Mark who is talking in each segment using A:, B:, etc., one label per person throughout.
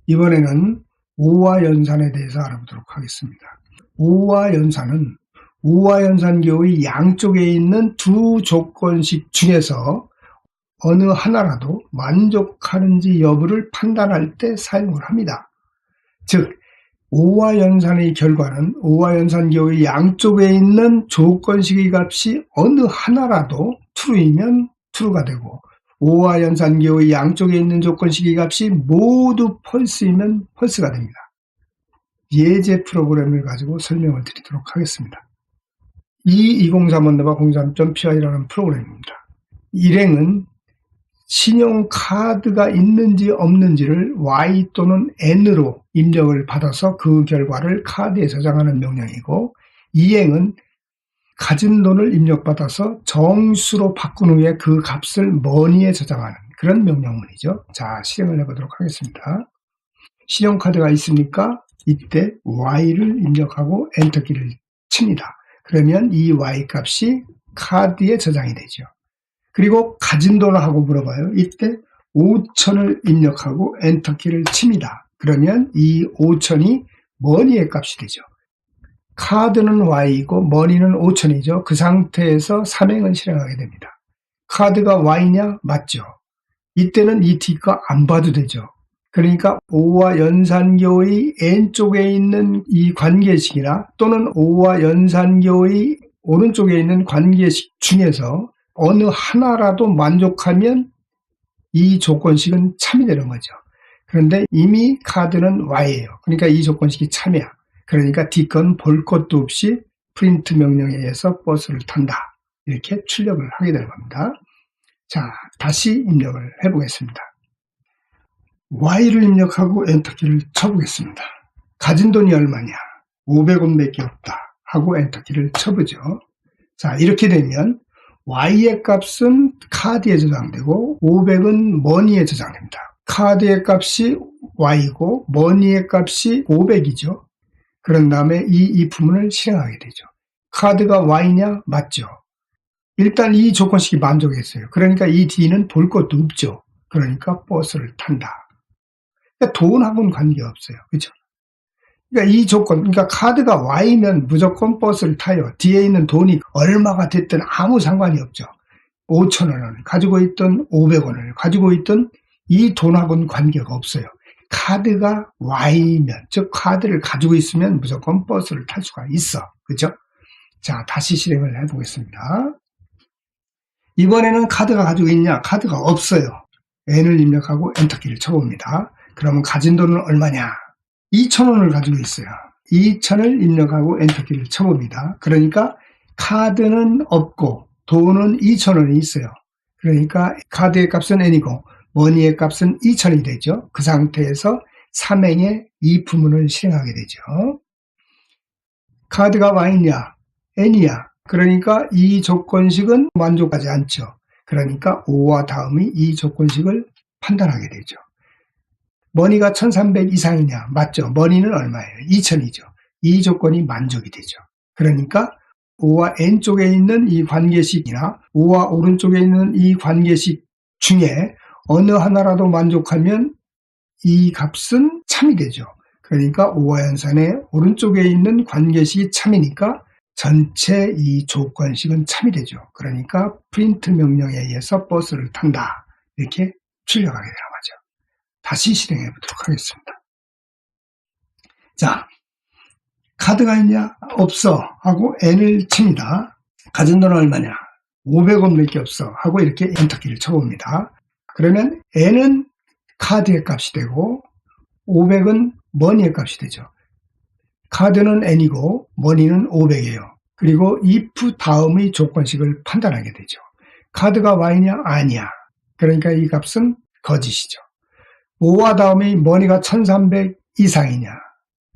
A: 이번에는 오화연산에 대해서 알아보도록 하겠습니다. 오화연산은 오화연산교의 양쪽에 있는 두 조건식 중에서 어느 하나라도 만족하는지 여부를 판단할 때 사용을 합니다. 즉, 오화연산의 결과는 오화연산교의 양쪽에 있는 조건식의 값이 어느 하나라도 true이면 true가 되고, 오화연산교의 양쪽에 있는 조건식의 값이 모두 false이면 false가 됩니다. 예제 프로그램을 가지고 설명을 드리도록 하겠습니다. 2035-03.py라는 프로그램입니다. 일행은 신용카드가 있는지 없는지를 Y 또는 N으로 입력을 받아서 그 결과를 카드에 저장하는 명령이고, 이행은 가진 돈을 입력받아서 정수로 바꾼 후에 그 값을 머니에 저장하는 그런 명령문이죠. 자, 실행을 해보도록 하겠습니다. 신용카드가 있으니까 이때 Y를 입력하고 엔터키를 칩니다. 그러면 이 Y 값이 카드에 저장이 되죠. 그리고 가진 돈을 하고 물어봐요. 이때 5,000을 입력하고 엔터키를 칩니다. 그러면 이 5,000이 머니의 값이 되죠. 카드는 Y이고 머니는 5,000이죠. 그 상태에서 삼행은 실행하게 됩니다. 카드가 Y냐? 맞죠. 이때는 이 T가 안 봐도 되죠. 그러니까 오화연산교의 N쪽에 있는 이 관계식이나 또는 오화연산교의 오른쪽에 있는 관계식 중에서 어느 하나라도 만족하면 이 조건식은 참이 되는 거죠. 그런데 이미 카드는 Y예요. 그러니까 이 조건식이 참이야. 그러니까 D건 볼 것도 없이 프린트 명령에 의해서 버스를 탄다. 이렇게 출력을 하게 되는 겁니다. 자, 다시 입력을 해보겠습니다. Y를 입력하고 엔터키를 쳐보겠습니다. 가진 돈이 얼마냐? 500원밖에 없다. 하고 엔터키를 쳐보죠. 자, 이렇게 되면 Y의 값은 카드에 저장되고 500은 머니에 저장됩니다. 카드의 값이 Y고 머니의 값이 500이죠. 그런 다음에 이 if문을 실행하게 되죠. 카드가 Y냐? 맞죠. 일단 이 조건식이 만족했어요. 그러니까 이 D는 볼 것도 없죠. 그러니까 버스를 탄다. 그러니까 돈하고는 관계없어요. 그렇죠? 그러니까 이 조건, 그러니까 카드가 Y면 무조건 버스를 타요. 뒤에 있는 돈이 얼마가 됐든 아무 상관이 없죠. 5,000원을 가지고 있던 500원을 가지고 있던 이 돈하고는 관계가 없어요. 카드가 Y면, 즉 카드를 가지고 있으면 무조건 버스를 탈 수가 있어. 그렇죠? 자, 다시 실행을 해보겠습니다. 이번에는 카드가 가지고 있냐? 카드가 없어요. N을 입력하고 엔터키를 쳐봅니다. 그러면 가진 돈은 얼마냐? 2,000원을 가지고 있어요. 2,000을 입력하고 엔터키를 쳐봅니다. 그러니까 카드는 없고 돈은 2,000원이 있어요. 그러니까 카드의 값은 N이고 머니의 값은 2,000이 되죠. 그 상태에서 삼행의 if문을 실행하게 되죠. 카드가 Y냐? N이야. 그러니까 이 조건식은 만족하지 않죠. 그러니까 O와 다음이 이 조건식을 판단하게 되죠. 머니가 1,300 이상이냐? 맞죠. 머니는 얼마예요? 2,000이죠. 이 조건이 만족이 되죠. 그러니까 O와 N쪽에 있는 이 관계식이나 O와 오른쪽에 있는 이 관계식 중에 어느 하나라도 만족하면 이 값은 참이 되죠. 그러니까 오화연산의 오른쪽에 있는 관계식이 참이니까 전체 이 조건식은 참이 되죠. 그러니까 프린트 명령에 의해서 버스를 탄다. 이렇게 출력하게 되는 거죠. 다시 실행해 보도록 하겠습니다. 자, 카드가 있냐? 없어. 하고 N을 칩니다. 가진 돈은 얼마냐? 500원밖에 없어. 하고 이렇게 엔터키를 쳐봅니다. 그러면 N은 카드의 값이 되고 500은 머니의 값이 되죠. 카드는 N이고 머니는 500이에요. 그리고 if 다음의 조건식을 판단하게 되죠. 카드가 Y냐? 아니야. 그러니까 이 값은 거짓이죠. O와 다음에 머니가 1,300 이상이냐?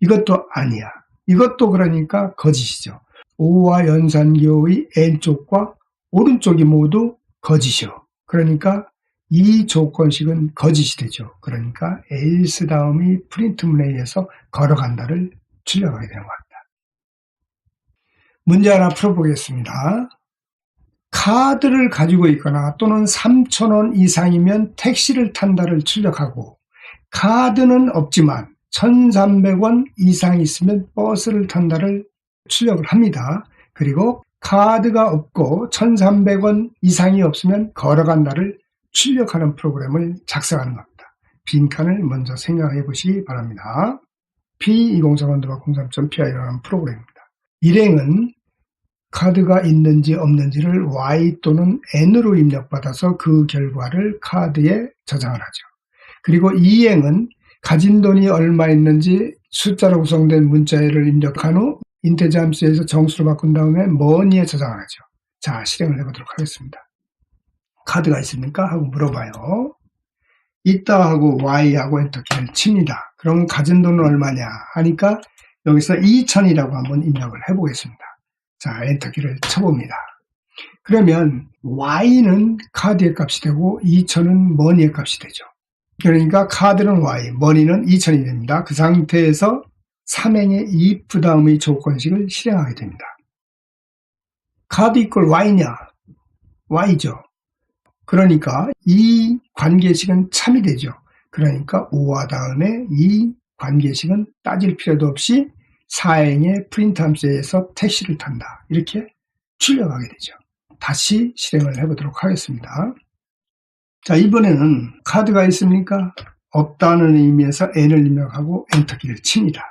A: 이것도 아니야. 이것도 그러니까 거짓이죠. O와 연산교의 N쪽과 오른쪽이 모두 거짓이요. 그러니까 이 조건식은 거짓이 되죠. 그러니까 else 다음이 프린트문에 의해서 걸어간다를 출력하게 되는 겁니다. 문제 하나 풀어보겠습니다. 카드를 가지고 있거나 또는 3,000원 이상이면 택시를 탄다를 출력하고 카드는 없지만 1,300원 이상 있으면 버스를 탄다를 출력을 합니다. 그리고 카드가 없고 1,300원 이상이 없으면 걸어간다를 출력하는 프로그램을 작성하는 겁니다. 빈칸을 먼저 생각해 보시기 바랍니다. P2031-03.PI라는 프로그램입니다. 일행은 카드가 있는지 없는지를 Y 또는 N으로 입력받아서 그 결과를 카드에 저장을 하죠. 그리고 이행은 가진 돈이 얼마 있는지 숫자로 구성된 문자를 입력한 후 인테저 함수에서 정수로 바꾼 다음에 머니에 저장을 하죠. 자, 실행을 해보도록 하겠습니다. 카드가 있습니까? 하고 물어봐요. 있다 하고 Y하고 엔터키를 칩니다. 그럼 가진 돈은 얼마냐 하니까 여기서 2,000이라고 한번 입력을 해보겠습니다. 자, 엔터키를 쳐봅니다. 그러면 Y는 카드의 값이 되고 2,000은 머니의 값이 되죠. 그러니까 카드는 Y, 머니는 2,000이 됩니다. 그 상태에서 삼행의 if 다음의 조건식을 실행하게 됩니다. 카드 이퀄 Y냐? Y죠. 그러니까 이 관계식은 참이 되죠. 그러니까 5와 다음에 이 관계식은 따질 필요도 없이 사행의 프린트 함수에서 택시를 탄다. 이렇게 출력하게 되죠. 다시 실행을 해보도록 하겠습니다. 자, 이번에는 카드가 있습니까? 없다는 의미에서 N을 입력하고 엔터키를 칩니다.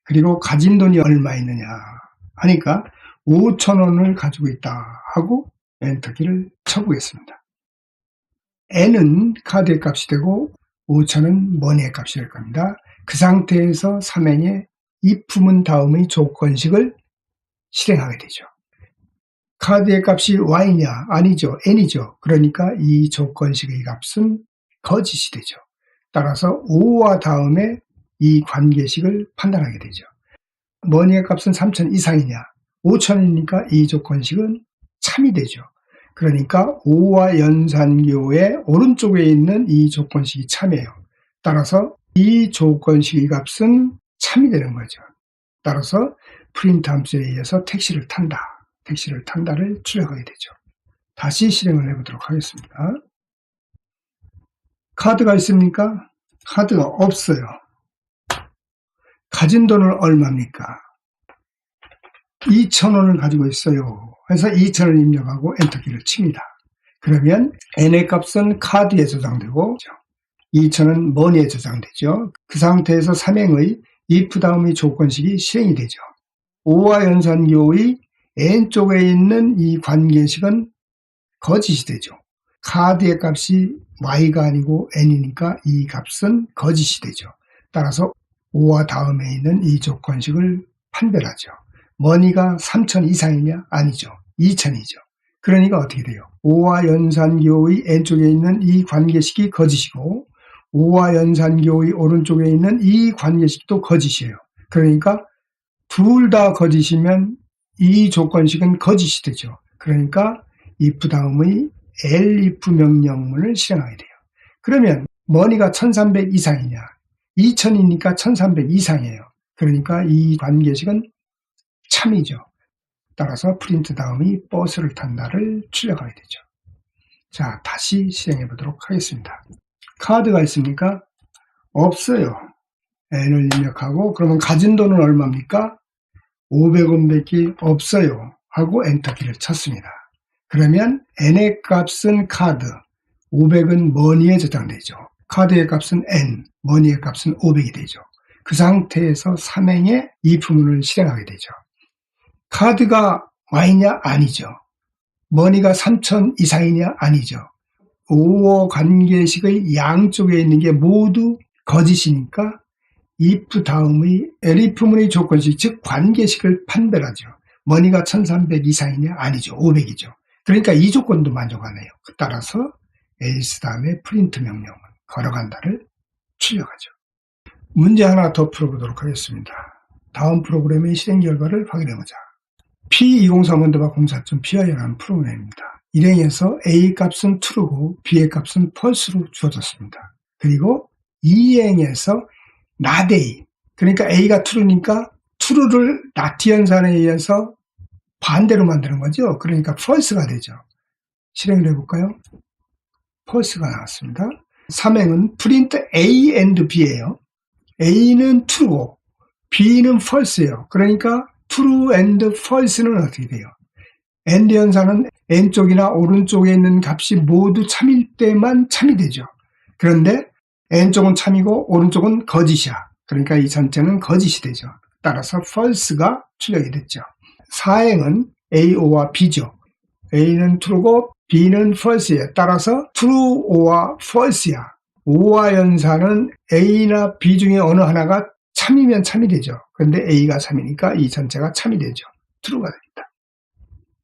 A: 그리고 가진 돈이 얼마 있느냐 하니까 5,000원을 가지고 있다 하고 엔터키를 쳐보겠습니다. N은 카드의 값이 되고 5,000은 머니의 값이 될 겁니다. 그 상태에서 삼행의 if문 다음의 조건식을 실행하게 되죠. 카드의 값이 Y냐? 아니죠. N이죠. 그러니까 이 조건식의 값은 거짓이 되죠. 따라서 5와 다음에 이 관계식을 판단하게 되죠. 머니의 값은 3,000 이상이냐? 5,000이니까 이 조건식은 참이 되죠. 그러니까 5와 연산교의 오른쪽에 있는 이 조건식이 참이에요. 따라서 이 조건식의 값은 참이 되는 거죠. 따라서 프린트 함수에 의해서 택시를 탄다를 출력하게 되죠. 다시 실행을 해보도록 하겠습니다. 카드가 있습니까? 카드가 없어요. 가진 돈은 얼마입니까? 2,000원을 가지고 있어요. 그래서 2,000원을 입력하고 엔터키를 칩니다. 그러면 N의 값은 카드에 저장되고 2,000은 머니에 저장되죠. 그 상태에서 삼행의 if 다음의 조건식이 실행이 되죠. 5와 연산교의 N 쪽에 있는 이 관계식은 거짓이 되죠. 카드의 값이 Y가 아니고 N이니까 이 값은 거짓이 되죠. 따라서 5와 다음에 있는 이 조건식을 판별하죠. 머니가 3,000 이상이냐? 아니죠. 2,000이죠. 그러니까 어떻게 돼요? 5와 연산교의 N쪽에 있는 이 관계식이 거짓이고 5와 연산교의 오른쪽에 있는 이 관계식도 거짓이에요. 그러니까 둘 다 거짓이면 이 조건식은 거짓이 되죠. 그러니까 if 다음의 elif 명령문을 실행하게 돼요. 그러면 머니가 1,300 이상이냐? 2,000이니까 1,300 이상이에요. 그러니까 이 관계식은 참이죠. 따라서 프린트 다음이 버스를 탄다를 출력하게 되죠. 자, 다시 실행해 보도록 하겠습니다. 카드가 있습니까? 없어요. N을 입력하고 그러면 가진 돈은 얼마입니까? 500원밖에 없어요 하고 엔터키를 쳤습니다. 그러면 N의 값은 카드, 500은 머니에 저장되죠. 카드의 값은 N, 머니의 값은 500이 되죠. 그 상태에서 삼행의 if문을 실행하게 되죠. 카드가 Y냐? 아니죠. 머니가 3,000 이상이냐? 아니죠. 5호 관계식의 양쪽에 있는 게 모두 거짓이니까 if 다음의 elif문의 조건식, 즉 관계식을 판별하죠. 머니가 1,300 이상이냐? 아니죠. 500이죠. 그러니까 이 조건도 만족하네요. 따라서 else 다음에 프린트 명령은 걸어간다를 출력하죠. 문제 하나 더 풀어보도록 하겠습니다. 다음 프로그램의 실행 결과를 확인해보자. P2031-04.PI라는 프로그램입니다. 일행에서 A 값은 true고 B의 값은 false로 주어졌습니다. 그리고 이행에서 not A, 그러니까 A가 true니까 true를 not 연산에 의해서 반대로 만드는 거죠. 그러니까 false가 되죠. 실행을 해볼까요? false가 나왔습니다. 3행은 print A and B예요. A는 true고 B는 false예요. 그러니까 true and false는 어떻게 돼요? AND 연산은 왼쪽이나 오른쪽에 있는 값이 모두 참일 때만 참이 되죠. 그런데 왼쪽은 참이고 오른쪽은 거짓이야. 그러니까 이 전체는 거짓이 되죠. 따라서 false가 출력이 됐죠. 4행은 A, O와 B죠. A는 true고 B는 false예요. 따라서 true, O와 false야. O와 연산은 A나 B 중에 어느 하나가 참이면 참이 되죠. 그런데 A가 참이니까 이 전체가 참이 되죠. true가 되죠.